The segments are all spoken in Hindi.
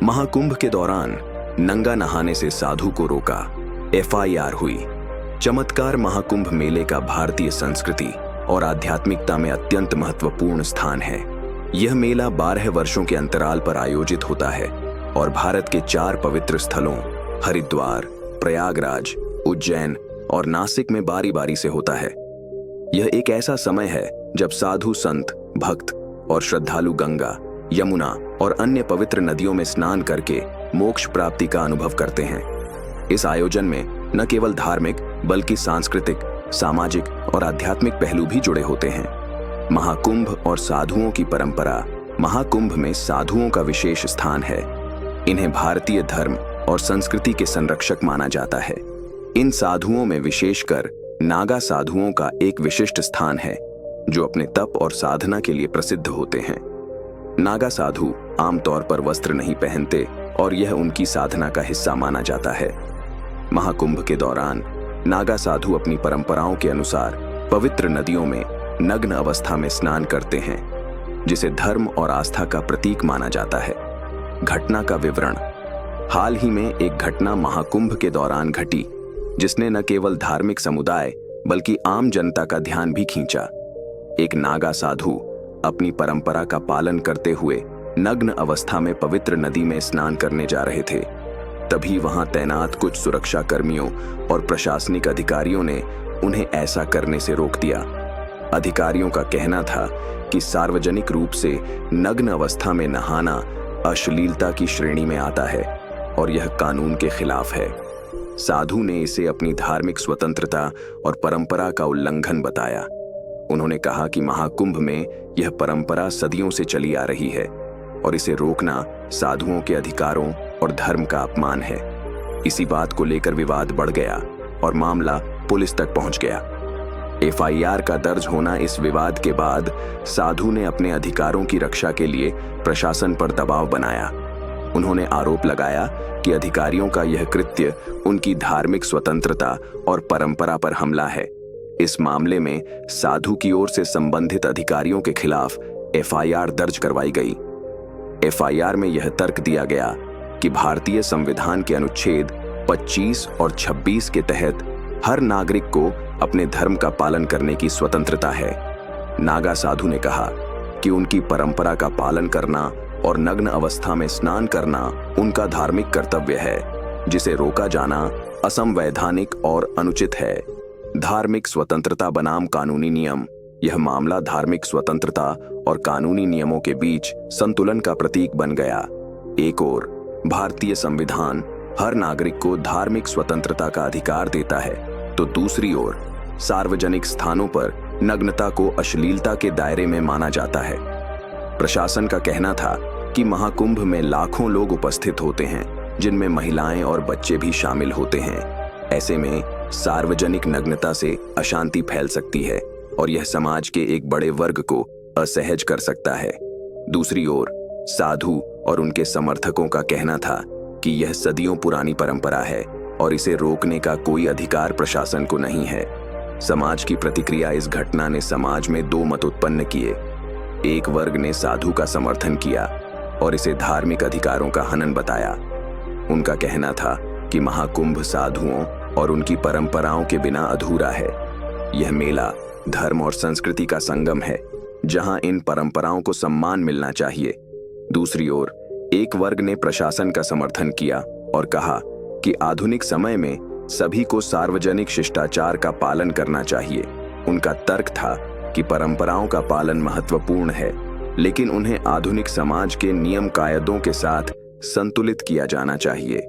महाकुंभ के दौरान नंगा नहाने से साधु को रोका, FIR हुई। चमत्कार महाकुंभ मेले का भारतीय संस्कृति और आध्यात्मिकता में अत्यंत महत्वपूर्ण स्थान है। यह मेला 12 वर्षों के अंतराल पर आयोजित होता है और भारत के 4 पवित्र स्थलों हरिद्वार, प्रयागराज, उज्जैन और नासिक में बारी बारी से होता है। यह एक ऐसा समय है जब साधु, संत, भक्त और श्रद्धालु गंगा, यमुना और अन्य पवित्र नदियों में स्नान करके मोक्ष प्राप्ति का अनुभव करते हैं। इस आयोजन में न केवल धार्मिक बल्कि सांस्कृतिक, सामाजिक और आध्यात्मिक पहलू भी जुड़े होते हैं। महाकुंभ और साधुओं की परंपरा। महाकुंभ में साधुओं का विशेष स्थान है। इन्हें भारतीय धर्म और संस्कृति के संरक्षक माना जाता है। इन साधुओं में विशेषकर नागा साधुओं का एक विशिष्ट स्थान है, जो अपने तप और साधना के लिए प्रसिद्ध होते हैं। नागा साधु आमतौर पर वस्त्र नहीं पहनते और यह उनकी साधना का हिस्सा माना जाता है। महाकुंभ के दौरान नागा साधु अपनी परंपराओं के अनुसार पवित्र नदियों में नग्न अवस्था में स्नान करते हैं, जिसे धर्म और आस्था का प्रतीक माना जाता है। घटना का विवरण। हाल ही में एक घटना महाकुंभ के दौरान घटी, जिसने न केवल धार्मिक समुदाय बल्कि आम जनता का ध्यान भी खींचा। एक नागा साधु अपनी परंपरा का पालन करते हुए नग्न अवस्था में पवित्र नदी में स्नान करने जा रहे थे। तभी वहां तैनात कुछ सुरक्षा कर्मियों और प्रशासनिक अधिकारियों ने उन्हें ऐसा करने से रोक दिया। अधिकारियों का कहना था कि सार्वजनिक रूप से नग्न अवस्था में नहाना अश्लीलता की श्रेणी में आता है और यह कानून के खिलाफ है। साधु ने इसे अपनी धार्मिक स्वतंत्रता और परंपरा का उल्लंघन बताया। उन्होंने कहा कि महाकुंभ में यह परंपरा सदियों से चली आ रही है और इसे रोकना साधुओं के अधिकारों और धर्म का अपमान है। इसी बात को लेकर विवाद बढ़ गया और मामला पुलिस तक पहुंच गया। FIR का दर्ज होना इस विवाद के बाद साधु ने अपने अधिकारों की रक्षा के लिए प्रशासन पर दबाव बनाया। उन्होंने आरोप लगाया कि अधिकारियों का यह कृत्य उनकी धार्मिक स्वतंत्रता और परंपरा पर हमला है। इस मामले में साधु की ओर से संबंधित अधिकारियों के खिलाफ FIR दर्ज करवाई गई। FIR में यह तर्क दिया गया कि भारतीय संविधान के अनुच्छेद 25 और 26 के तहत हर नागरिक को अपने धर्म का पालन करने की स्वतंत्रता है। नागा साधु ने कहा कि उनकी परंपरा का पालन करना और नग्न अवस्था में स्नान करना उनका धार्मिक कर्तव्य है, जिसे रोका जाना असंवैधानिक और अनुचित है। धार्मिक स्वतंत्रता बनाम कानूनी नियम। यह मामला धार्मिक स्वतंत्रता और कानूनी नियमों के बीच संतुलन का प्रतीक बन गया। एक ओर भारतीय संविधान हर नागरिक को धार्मिक स्वतंत्रता का अधिकार देता है, तो दूसरी ओर सार्वजनिक स्थानों पर नग्नता को अश्लीलता के दायरे में माना जाता है। प्रशासन का कहना था कि महाकुंभ में लाखों लोग उपस्थित होते हैं, जिनमें महिलाएं और बच्चे भी शामिल होते हैं। ऐसे में सार्वजनिक नग्नता से अशांति फैल सकती है और यह समाज के एक बड़े वर्ग को असहज कर सकता है। दूसरी ओर साधु और उनके समर्थकों का कहना था कि यह सदियों पुरानी परंपरा है और इसे रोकने का कोई अधिकार प्रशासन को नहीं है। समाज की प्रतिक्रिया। इस घटना ने समाज में 2 मत उत्पन्न किए। एक वर्ग ने साधु का समर्थन किया और इसे धार्मिक अधिकारों का हनन बताया। उनका कहना था कि महाकुंभ साधुओं और उनकी परंपराओं के बिना अधूरा है। यह मेला धर्म और संस्कृति का संगम है, जहां इन परंपराओं को सम्मान मिलना चाहिए। दूसरी ओर एक वर्ग ने प्रशासन का समर्थन किया और कहा कि आधुनिक समय में सभी को सार्वजनिक शिष्टाचार का पालन करना चाहिए। उनका तर्क था कि परंपराओं का पालन महत्वपूर्ण है, लेकिन उन्हें आधुनिक समाज के नियम कायदों के साथ संतुलित किया जाना चाहिए।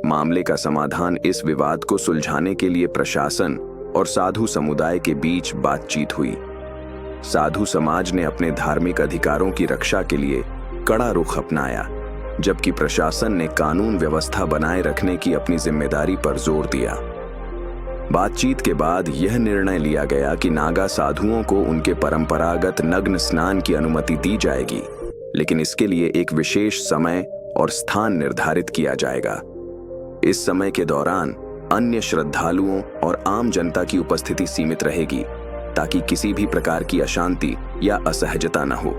मामले का समाधान। इस विवाद को सुलझाने के लिए प्रशासन और साधु समुदाय के बीच बातचीत हुई। साधु समाज ने अपने धार्मिक अधिकारों की रक्षा के लिए कड़ा रुख अपनाया, जबकि प्रशासन ने कानून व्यवस्था बनाए रखने की अपनी जिम्मेदारी पर जोर दिया। बातचीत के बाद यह निर्णय लिया गया कि नागा साधुओं को उनके परंपरागत नग्न स्नान की अनुमति दी जाएगी, लेकिन इसके लिए एक विशेष समय और स्थान निर्धारित किया जाएगा। इस समय के दौरान अन्य श्रद्धालुओं और आम जनता की उपस्थिति सीमित रहेगी, ताकि किसी भी प्रकार की अशांति या असहजता न हो।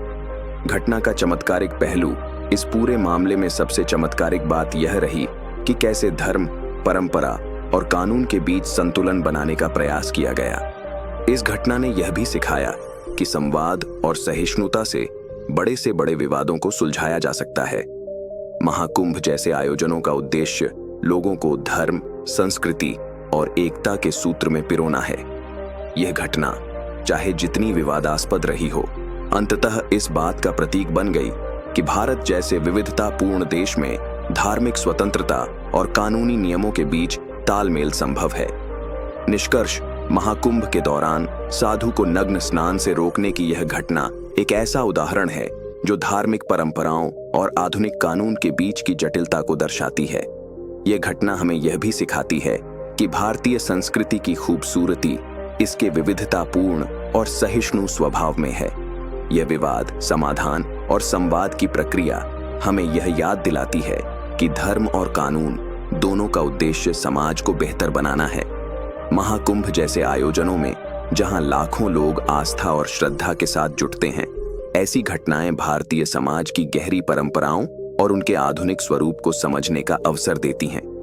घटना का चमत्कारिक पहलू। इस पूरे मामले में सबसे चमत्कारिक बात यह रही कि कैसे धर्म, परंपरा और कानून के बीच संतुलन बनाने का प्रयास किया गया। इस घटना ने यह भी सिखाया कि संवाद और सहिष्णुता से बड़े विवादों को सुलझाया जा सकता है। महाकुंभ जैसे आयोजनों का उद्देश्य लोगों को धर्म, संस्कृति और एकता के सूत्र में पिरोना है। यह घटना चाहे जितनी विवादास्पद रही हो, अंततः इस बात का प्रतीक बन गई कि भारत जैसे विविधतापूर्ण देश में धार्मिक स्वतंत्रता और कानूनी नियमों के बीच तालमेल संभव है। निष्कर्ष, महाकुंभ के दौरान साधु को नग्न स्नान से रोकने की यह घटना एक ऐसा उदाहरण है जो धार्मिक परंपराओं और आधुनिक कानून के बीच की जटिलता को दर्शाती है। यह घटना हमें यह भी सिखाती है कि भारतीय संस्कृति की खूबसूरती इसके विविधतापूर्ण और सहिष्णु स्वभाव में है। यह विवाद, समाधान और संवाद की प्रक्रिया हमें यह याद दिलाती है कि धर्म और कानून दोनों का उद्देश्य समाज को बेहतर बनाना है। महाकुंभ जैसे आयोजनों में जहां लाखों लोग आस्था और श्रद्धा के साथ जुटते हैं, ऐसी घटनाएं भारतीय समाज की गहरी परंपराओं और उनके आधुनिक स्वरूप को समझने का अवसर देती हैं।